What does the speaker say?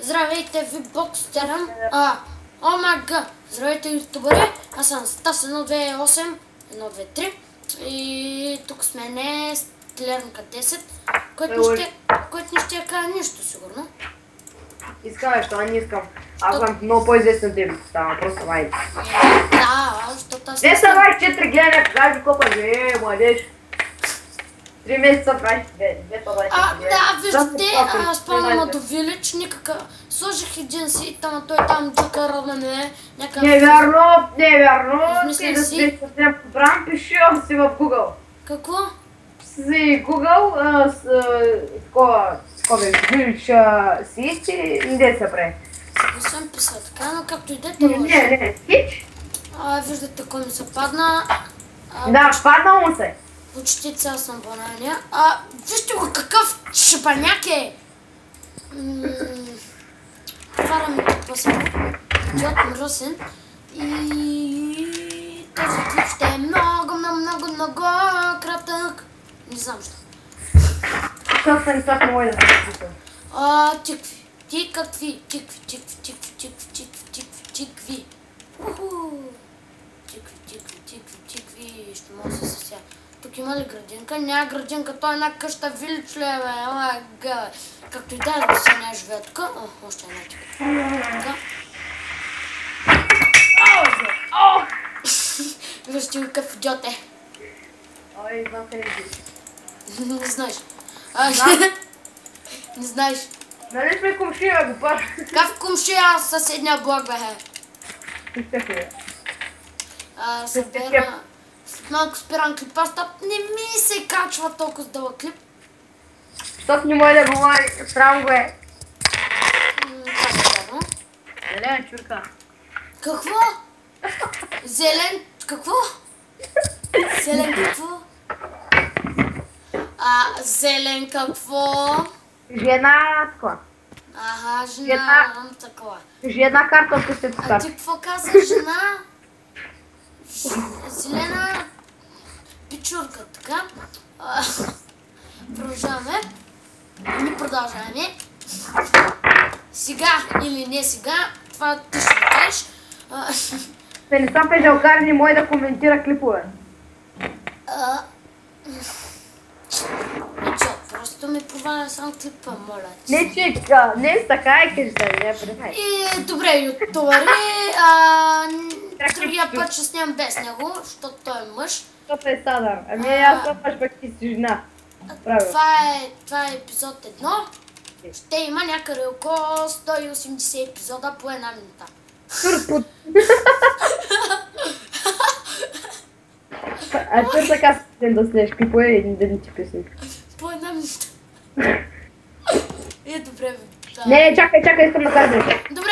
Здравейте, Вибокстеръм. Омага! Здравейте, ютубъри. Аз съм Стас 128, 123. И тук с мен е Стилернка 10, който не ще кажа нищо, сигурно. Искам, що не искам. Аз съм много по-известен теб. Става просто вайд. Да, защото аз... Не ставай 4 гледания, покажи копа, младеж. 3 месеца правиш 224. Да, виждате, спалнамато Вилич, никакъв... Сложих един си, там той там джокъра на мене, някакъв... Невярно, невярно. Измисля Ти да си. си съвсем подбран, пиши си в Google. Какво? Си Google, такова, Вилич си и не се прави. Не съм писал така, но както идете Не, лъжа. не, хич. Виждате кой ми се падна. Да, паднал му се. Почти цял съм банания. Вижте го какъв шипаняк е! Отварям това само. Идиот мръсен. И този клип ще е много кратък. Не знам що. Защото съм изток не може да се записва. Тикви. Ти какви? Тикви. Тикви. Ще мога да се съся. Тук има ли градинка? Няма градинка, той е една къща Вилич, леве. Омага. Както и да се няма живея тук. Още една тиква. Вижте го какъв идиот е. Ой, знам къде си. Не знаеш. Не знаеш. Нали сме комшия, го паш? Как комшия съседния блок бе? Събера... След малко спирам клипа, защото не ми се качва толкова с дълъг клип. Защото не може да говори, срам го е. Как е вярно? Зелена чурка. Какво? Зелен... Какво? Зелен какво? Зелен какво? Жена такова. Жена такова. Жена картовка ще А покажа. ти какво каза, жена? Зелена пичурка, така. Продължаваме. Не продължаваме. Сега или не сега, това ти ще го кажеш. Станислав Пежалкар не може да коментира клипове. Просто ми проваля само клипа, моля. Не, чика, не така е, кажи да не признай. И добре, ютубъри, другия път ще снимам без него, защото той е мъж. Защото е Садар. Ами аз съпаш пък ти си жена. Това е епизод 1. Ще има някъде около 180 епизода по една минута. Турпут. Тур така си да снеш клипове и да ни ти песни. По една минута. Добре, бе. Не, чакай, искам да кажа нещо. Добре,